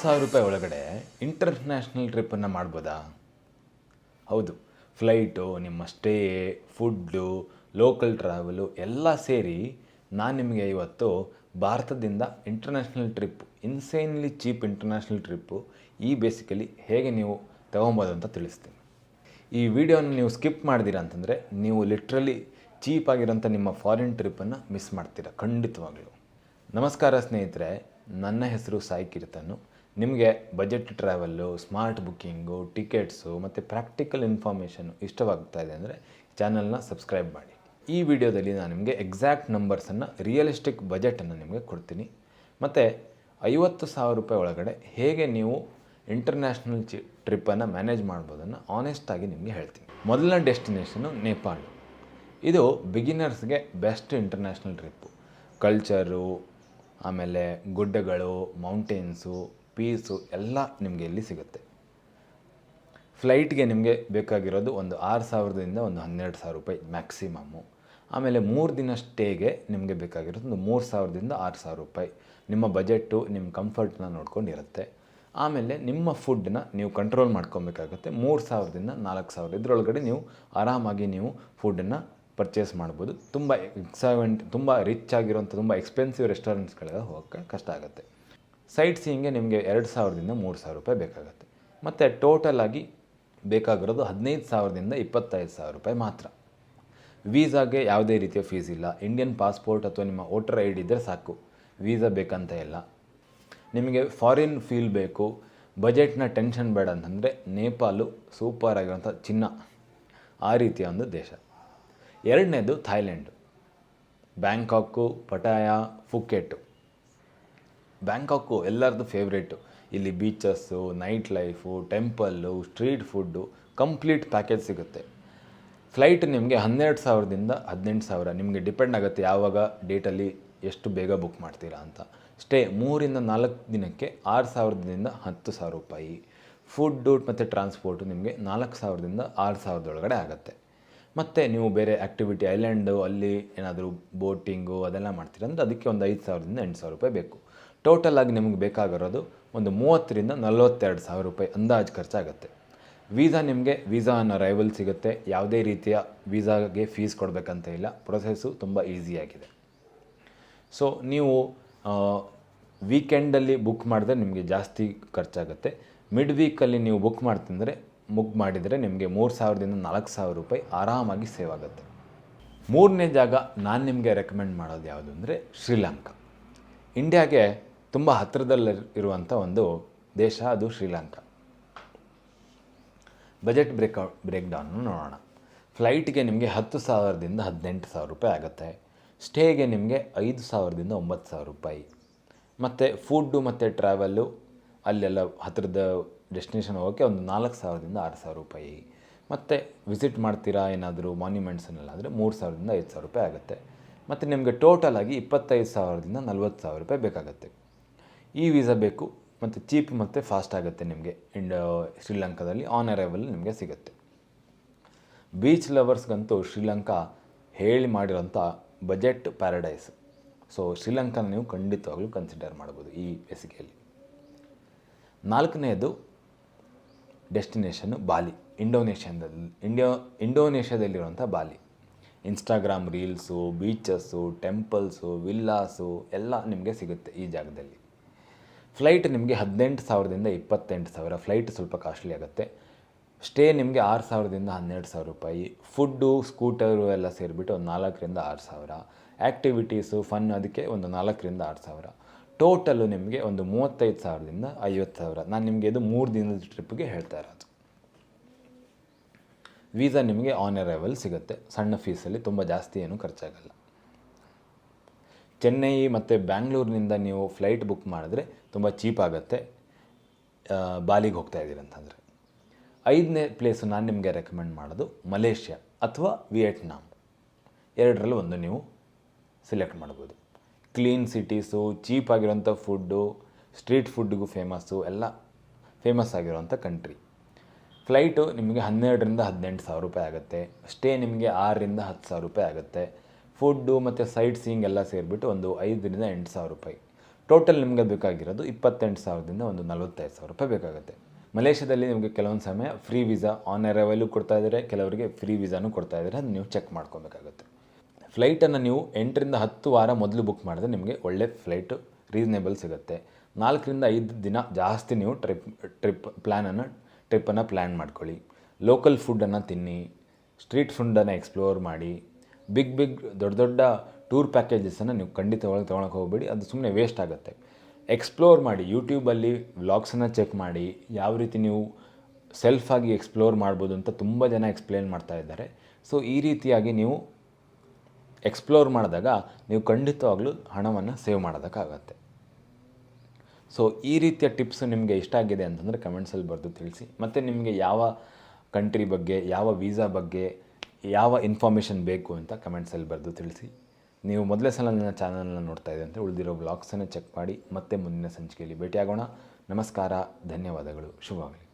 ₹60,000 ಒಳಗಡೆ ಇಂಟರ್ನ್ಯಾಷನಲ್ ಟ್ರಿಪ್ಪನ್ನು ಮಾಡ್ಬೋದಾ? ಹೌದು. ಫ್ಲೈಟು, ನಿಮ್ಮ ಸ್ಟೇ, ಫುಡ್ಡು, ಲೋಕಲ್ ಟ್ರಾವೆಲು ಎಲ್ಲ ಸೇರಿ ನಾನು ನಿಮಗೆ ಇವತ್ತು ಭಾರತದಿಂದ international trip, insanely cheap international trip basically ಹೇಗೆ ನೀವು ತೊಗೊಬೋದು ಅಂತ ತಿಳಿಸ್ತೀನಿ. ಈ ವಿಡಿಯೋನ ನೀವು ಸ್ಕಿಪ್ ಮಾಡ್ತೀರಾ ಅಂತಂದರೆ ನೀವು ಲಿಟ್ರಲಿ ಚೀಪಾಗಿರೋಂಥ ನಿಮ್ಮ ಫಾರಿನ್ ಟ್ರಿಪ್ಪನ್ನು ಮಿಸ್ ಮಾಡ್ತೀರಾ ಖಂಡಿತವಾಗ್ಲೂ. ನಮಸ್ಕಾರ ಸ್ನೇಹಿತರೆ, ನನ್ನ ಹೆಸರು ಸಾಯಿ ಕೀರ್ತನ್. ನಿಮಗೆ budget travel, smart booking, tickets ಮತ್ತು ಪ್ರಾಕ್ಟಿಕಲ್ ಇನ್ಫಾರ್ಮೇಷನು ಇಷ್ಟವಾಗ್ತಾ ಇದೆ ಅಂದರೆ ಚಾನಲ್ನ ಸಬ್ಸ್ಕ್ರೈಬ್ ಮಾಡಿ. ಈ ವಿಡಿಯೋದಲ್ಲಿ ನಾನು ನಿಮಗೆ ಎಕ್ಸಾಕ್ಟ್ ನಂಬರ್ಸನ್ನು, ರಿಯಲಿಸ್ಟಿಕ್ ಬಜೆಟನ್ನು ನಿಮಗೆ ಕೊಡ್ತೀನಿ. ಮತ್ತು ₹50,000 ಒಳಗಡೆ ಹೇಗೆ ನೀವು ಇಂಟರ್ನ್ಯಾಷನಲ್ ಟ್ರಿಪ್ಪನ್ನು ಮ್ಯಾನೇಜ್ ಮಾಡ್ಬೋದನ್ನು ಆನೆಸ್ಟಾಗಿ ನಿಮಗೆ ಹೇಳ್ತೀನಿ. ಮೊದಲನೇ ಡೆಸ್ಟಿನೇಷನು ನೇಪಾಳ. ಇದು ಬಿಗಿನರ್ಸ್ಗೆ ಬೆಸ್ಟ್ ಇಂಟರ್ನ್ಯಾಷನಲ್ ಟ್ರಿಪ್ಪು. ಕಲ್ಚರು, ಆಮೇಲೆ ಗುಡ್ಡಗಳು, ಮೌಂಟೇನ್ಸು, ಪೀಸು ಎಲ್ಲ ನಿಮಗೆ ಇಲ್ಲಿ ಸಿಗುತ್ತೆ. ಫ್ಲೈಟ್ಗೆ ನಿಮಗೆ ಬೇಕಾಗಿರೋದು ಒಂದು ₹6,000ದಿಂದ ಒಂದು ₹12,000 ಮ್ಯಾಕ್ಸಿಮಮ್ಮು. ಆಮೇಲೆ 3 ದಿನ ಸ್ಟೇಗೆ ನಿಮಗೆ ಬೇಕಾಗಿರೋದು ಒಂದು ₹3,000ದಿಂದ ₹6,000. ನಿಮ್ಮ ಬಜೆಟ್ಟು, ನಿಮ್ಮ ಕಂಫರ್ಟ್ನ ನೋಡ್ಕೊಂಡಿರುತ್ತೆ. ಆಮೇಲೆ ನಿಮ್ಮ ಫುಡ್ಡನ್ನ ನೀವು ಕಂಟ್ರೋಲ್ ಮಾಡ್ಕೊಬೇಕಾಗುತ್ತೆ. 3,000ದಿಂದ 4,000 ಇದರೊಳಗಡೆ ನೀವು ಆರಾಮಾಗಿ ನೀವು ಫುಡ್ಡನ್ನು ಪರ್ಚೇಸ್ ಮಾಡ್ಬೋದು. ತುಂಬ ತುಂಬ ರಿಚ್ ಆಗಿರೋಂಥ ತುಂಬ ಎಕ್ಸ್ಪೆನ್ಸಿವ್ ರೆಸ್ಟೋರೆಂಟ್ಸ್ಗಳಿಗೆ ಹೋಗೋಕ್ಕೆ ಕಷ್ಟ ಆಗುತ್ತೆ. ಸೈಟ್ ಸೀಯಿಂಗ್ಗೆ ನಿಮಗೆ ₹2,000ದಿಂದ ₹3,000 ಬೇಕಾಗುತ್ತೆ. ಮತ್ತು ಟೋಟಲಾಗಿ ಬೇಕಾಗಿರೋದು ₹15,000ದಿಂದ ₹25,000 ಮಾತ್ರ. ವೀಸಾಗೆ ಯಾವುದೇ ರೀತಿಯ ಫೀಸ್ ಇಲ್ಲ. ಇಂಡಿಯನ್ ಪಾಸ್ಪೋರ್ಟ್ ಅಥವಾ ನಿಮ್ಮ ವೋಟರ್ ಐ ಡಿ ಇದ್ದರೆ ಸಾಕು, ವೀಸಾ ಬೇಕಂತ ಇಲ್ಲ. ನಿಮಗೆ ಫಾರಿನ್ ಫೀಲ್ ಬೇಕು, ಬಜೆಟ್ನ ಟೆನ್ಷನ್ ಬೇಡ ಅಂತಂದರೆ ನೇಪಾಳು ಸೂಪರ್ ಆಗಿರೋಂಥ ಚಿನ್ನ, ಆ ರೀತಿಯ ಒಂದು ದೇಶ. ಎರಡನೇದು ಥಾಯ್ಲೆಂಡು. ಬ್ಯಾಂಕಾಕು, ಪಟಾಯಾ, ಫುಕೆಟ್ಟು. ಬ್ಯಾಂಕಾಕು ಎಲ್ಲರದ್ದು ಫೇವ್ರೇಟು. ಇಲ್ಲಿ beaches, night life, temple, street food complete package ಸಿಗುತ್ತೆ. ಫ್ಲೈಟ್ ನಿಮಗೆ $12,000ದಿಂದ $18,000 ನಿಮಗೆ ಡಿಪೆಂಡ್ ಆಗುತ್ತೆ ಯಾವಾಗ ಡೇಟಲ್ಲಿ ಎಷ್ಟು ಬೇಗ ಬುಕ್ ಮಾಡ್ತೀರಾ ಅಂತ. ಸ್ಟೇ 3ರಿಂದ 4 ದಿನಕ್ಕೆ $6,000ದಿಂದ $10,000. ಫುಡ್ಡು ಮತ್ತು ಟ್ರಾನ್ಸ್ಪೋರ್ಟು ನಿಮಗೆ $4,000ದಿಂದ $6,000 ಒಳಗಡೆ ಆಗುತ್ತೆ. ಮತ್ತು ನೀವು ಬೇರೆ ಆ್ಯಕ್ಟಿವಿಟಿ, ಐಲ್ಯಾಂಡು, ಅಲ್ಲಿ ಏನಾದರೂ ಬೋಟಿಂಗು ಅದೆಲ್ಲ ಮಾಡ್ತೀರ ಅಂದರೆ ಅದಕ್ಕೆ ಒಂದು $5,000ದಿಂದ $8,000 ಬೇಕು. ಟೋಟಲಾಗಿ ನಿಮಗೆ ಬೇಕಾಗಿರೋದು ಒಂದು $30,000ರಿಂದ $42,000 ಅಂದಾಜು ಖರ್ಚಾಗುತ್ತೆ. ವೀಸಾ ನಿಮಗೆ ವೀಸಾ ಆನ್ ಅರೈವಲ್ ಸಿಗುತ್ತೆ. ಯಾವುದೇ ರೀತಿಯ ವೀಸಾಗೆ ಫೀಸ್ ಕೊಡಬೇಕಂತ ಇಲ್ಲ. ಪ್ರೊಸೆಸ್ಸು ತುಂಬ ಈಸಿಯಾಗಿದೆ. ಸೊ ನೀವು ವೀಕೆಂಡಲ್ಲಿ ಬುಕ್ ಮಾಡಿದ್ರೆ ನಿಮಗೆ ಜಾಸ್ತಿ ಖರ್ಚಾಗುತ್ತೆ. ಮಿಡ್ ವೀಕಲ್ಲಿ ನೀವು ಬುಕ್ ಮಾಡಿದರೆ ನಿಮಗೆ $3,000ದಿಂದ $4,000 ಆರಾಮಾಗಿ ಸೇವ್ ಆಗುತ್ತೆ. ಮೂರನೇ ಜಾಗ ನಾನು ನಿಮಗೆ ರೆಕಮೆಂಡ್ ಮಾಡೋದು ಯಾವುದು ಅಂದರೆ ಶ್ರೀಲಂಕಾ. ಇಂಡಿಯಾಗೆ ತುಂಬ ಹತ್ತಿರದಲ್ಲಿರುವಂಥ ಒಂದು ದೇಶ ಅದು ಶ್ರೀಲಂಕಾ. ಬಜೆಟ್ ಬ್ರೇಕ್ ಡೌನು ನೋಡೋಣ. ಫ್ಲೈಟ್ಗೆ ನಿಮಗೆ $10,000ದಿಂದ $18,000 ಆಗುತ್ತೆ. ಸ್ಟೇಗೆ ನಿಮಗೆ $5,000ದಿಂದ $9,000. ಮತ್ತು ಫುಡ್ಡು ಮತ್ತು ಟ್ರಾವೆಲ್ಲು ಅಲ್ಲೆಲ್ಲ ಹತ್ತಿರದ ಡೆಸ್ಟಿನೇಷನ್ ಹೋಗೋಕ್ಕೆ ಒಂದು $4,000ದಿಂದ $6,000. ಮತ್ತು ವಿಸಿಟ್ ಮಾಡ್ತೀರಾ ಏನಾದರೂ ಮಾನ್ಯುಮೆಂಟ್ಸನ್ನೆಲ್ಲ ಅಂದರೆ $3,000ದಿಂದ $5,000 ಆಗುತ್ತೆ. ಮತ್ತು ನಿಮಗೆ ಟೋಟಲಾಗಿ $25,000ದಿಂದ $40,000 ಬೇಕಾಗುತ್ತೆ. ಈ ವೀಸಾ ಬೇಕು ಮತ್ತು ಚೀಪ್ ಮತ್ತು ಫಾಸ್ಟ್ ಆಗುತ್ತೆ ನಿಮಗೆ. ಶ್ರೀಲಂಕಾದಲ್ಲಿ ಆನ್ ಅರೈವಲ್ ನಿಮಗೆ ಸಿಗುತ್ತೆ. ಬೀಚ್ ಲವರ್ಸ್ಗಂತೂ ಶ್ರೀಲಂಕಾ ಹೇಳಿ ಮಾಡಿರೋಂಥ ಬಜೆಟ್ ಪ್ಯಾರಡೈಸ್. ಸೊ ಶ್ರೀಲಂಕಾನ ನೀವು ಖಂಡಿತವಾಗ್ಲೂ ಕನ್ಸಿಡರ್ ಮಾಡ್ಬೋದು ಈ ಬೇಸಿಗೆಯಲ್ಲಿ. ನಾಲ್ಕನೆಯದು ಡೆಸ್ಟಿನೇಷನ್ನು ಬಾಲಿ. ಇಂಡೋನೇಷ್ಯಾದಲ್ಲಿರುವಂಥ ಬಾಲಿ. ಇನ್ಸ್ಟಾಗ್ರಾಮ್ ರೀಲ್ಸು, ಬೀಚಸ್ಸು, ಟೆಂಪಲ್ಸು, ವಿಲ್ಲಾಸು ಎಲ್ಲ ನಿಮಗೆ ಸಿಗುತ್ತೆ ಈ ಜಾಗದಲ್ಲಿ. ಫ್ಲೈಟ್ ನಿಮಗೆ $18,000ದಿಂದ $28,000. ಫ್ಲೈಟ್ ಸ್ವಲ್ಪ ಕಾಸ್ಟ್ಲಿ ಆಗುತ್ತೆ. ಸ್ಟೇ ನಿಮಗೆ $6,000ದಿಂದ $12,000. ಫುಡ್ಡು, ಸ್ಕೂಟರು ಎಲ್ಲ ಸೇರಿಬಿಟ್ಟು ಒಂದು $4,000ರಿಂದ $6,000. ಆ್ಯಕ್ಟಿವಿಟೀಸು, ಫನ್ ಅದಕ್ಕೆ ಒಂದು $4,000ರಿಂದ $6,000. ಟೋಟಲು ನಿಮಗೆ ಒಂದು $35,000ದಿಂದ $50,000. ನಾನು ನಿಮಗೆ ಇದು 3 ದಿನದ ಟ್ರಿಪ್ಗೆ ಹೇಳ್ತಾ ಇರೋದು. ವೀಸಾ ನಿಮಗೆ ಆನ್ ಅರೈವಲ್ ಸಿಗುತ್ತೆ. ಸಣ್ಣ ಫೀಸಲ್ಲಿ, ತುಂಬ ಜಾಸ್ತಿ ಏನೂ ಖರ್ಚಾಗಲ್ಲ. ಚೆನ್ನೈ ಮತ್ತು ಬ್ಯಾಂಗ್ಳೂರಿನಿಂದ ನೀವು ಫ್ಲೈಟ್ ಬುಕ್ ಮಾಡಿದ್ರೆ ತುಂಬ ಚೀಪ್ ಆಗುತ್ತೆ ಬಾಲಿಗೆ ಹೋಗ್ತಾ ಇದ್ದೀರಂತಂದರೆ. 5ನೇ ಪ್ಲೇಸು ನಾನು ನಿಮಗೆ ರೆಕಮೆಂಡ್ ಮಾಡೋದು ಮಲೇಷ್ಯಾ ಅಥವಾ ವಿಯೆಟ್ನಾಂ. ಎರಡರಲ್ಲೂ ಒಂದು ನೀವು ಸೆಲೆಕ್ಟ್ ಮಾಡ್ಬೋದು. ಕ್ಲೀನ್ ಸಿಟೀಸು, ಚೀಪ್ ಆಗಿರೋಂಥ ಫುಡ್ಡು, ಸ್ಟ್ರೀಟ್ ಫುಡ್ಡಿಗೂ ಫೇಮಸ್ಸು, ಎಲ್ಲ ಫೇಮಸ್ ಆಗಿರೋಂಥ ಕಂಟ್ರಿ. ಫ್ಲೈಟು ನಿಮಗೆ $12,000ರಿಂದ $18,000 ಆಗುತ್ತೆ. ಸ್ಟೇ ನಿಮಗೆ $6,000ರಿಂದ $10,000 ಆಗುತ್ತೆ. ಫುಡ್ಡು ಮತ್ತು ಸೈಟ್ ಸೀಯಿಂಗ್ ಎಲ್ಲ ಸೇರಿಬಿಟ್ಟು ಒಂದು $5,000ರಿಂದ $8,000. ಟೋಟಲ್ ನಿಮಗೆ ಬೇಕಾಗಿರೋದು 28,000ದಿಂದ ಒಂದು 45,000 ರೂಪಾಯಿ ಬೇಕಾಗುತ್ತೆ. ಮಲೇಷ್ಯಾದಲ್ಲಿ ನಿಮಗೆ ಕೆಲವೊಂದು ಸಮಯ ಫ್ರೀ ವೀಸಾ ಆನ್ ಅರೈವಲು ಕೊಡ್ತಾ ಇದ್ದಾರೆ, ಕೆಲವರಿಗೆ ಫ್ರೀ ವೀಸಾನೂ ಕೊಡ್ತಾ ಇದ್ದಾರೆ. ಅದು ನೀವು ಚೆಕ್ ಮಾಡ್ಕೊಬೇಕಾಗುತ್ತೆ. ಫ್ಲೈಟನ್ನು ನೀವು 8ರಿಂದ 10 ವಾರ ಮೊದಲು ಬುಕ್ ಮಾಡಿದ್ರೆ ನಿಮಗೆ ಒಳ್ಳೆ ಫ್ಲೈಟು ರೀಸನೇಬಲ್ ಸಿಗುತ್ತೆ. 4ರಿಂದ 5 ದಿನ ಜಾಸ್ತಿ ನೀವು ಟ್ರಿಪ್ಪನ್ನು ಪ್ಲ್ಯಾನ್ ಮಾಡ್ಕೊಳ್ಳಿ. ಲೋಕಲ್ ಫುಡ್ಡನ್ನು ತಿನ್ನಿ, ಸ್ಟ್ರೀಟ್ ಫುಡ್ಡನ್ನು ಎಕ್ಸ್ಪ್ಲೋರ್ ಮಾಡಿ. ಬಿಗ್ ದೊಡ್ಡ ಟೂರ್ ಪ್ಯಾಕೇಜಸನ್ನು ನೀವು ಖಂಡಿತವಾಗಿ ತೊಗೊಳಕ್ಕೆ ಹೋಗಬೇಡಿ, ಅದು ಸುಮ್ಮನೆ ವೇಸ್ಟ್ ಆಗುತ್ತೆ. ಎಕ್ಸ್ಪ್ಲೋರ್ ಮಾಡಿ, ಯೂಟ್ಯೂಬಲ್ಲಿ ವ್ಲಾಗ್ಸನ್ನು ಚೆಕ್ ಮಾಡಿ, ಯಾವ ರೀತಿ ನೀವು ಸೆಲ್ಫಾಗಿ ಎಕ್ಸ್ಪ್ಲೋರ್ ಮಾಡ್ಬೋದು ಅಂತ ತುಂಬ ಜನ ಎಕ್ಸ್ಪ್ಲೇನ್ ಮಾಡ್ತಾ ಇದ್ದಾರೆ. ಸೊ ಈ ರೀತಿಯಾಗಿ ನೀವು ಎಕ್ಸ್ಪ್ಲೋರ್ ಮಾಡಿದಾಗ ನೀವು ಖಂಡಿತವಾಗ್ಲೂ ಹಣವನ್ನು ಸೇವ್ ಮಾಡೋದಕ್ಕಾಗತ್ತೆ. ಸೊ ಈ ರೀತಿಯ ಟಿಪ್ಸ್ ನಿಮಗೆ ಇಷ್ಟ ಆಗಿದೆ ಅಂತಂದರೆ ಕಮೆಂಟ್ಸಲ್ಲಿ ಬರೆದು ತಿಳಿಸಿ. ಮತ್ತು ನಿಮಗೆ ಯಾವ ಕಂಟ್ರಿ ಬಗ್ಗೆ, ಯಾವ ವೀಸಾ ಬಗ್ಗೆ, ಯಾವ ಇನ್ಫಾರ್ಮೇಷನ್ ಬೇಕು ಅಂತ ಕಮೆಂಟ್ಸಲ್ಲಿ ಬರೆದು ತಿಳಿಸಿ. ನೀವು ಮೊದಲೇ ಸಲ ನನ್ನ ಚಾನಲ್ನ ನೋಡ್ತಾ ಇದ್ದೆ ಅಂದರೆ ಉಳಿದಿರೋ ಬ್ಲಾಗ್ಸನ್ನು ಚೆಕ್ ಮಾಡಿ. ಮತ್ತೆ ಮುಂದಿನ ಸಂಚಿಕೆಯಲ್ಲಿ ಭೇಟಿಯಾಗೋಣ. ನಮಸ್ಕಾರ, ಧನ್ಯವಾದಗಳು, ಶುಭವಾಗಲಿ.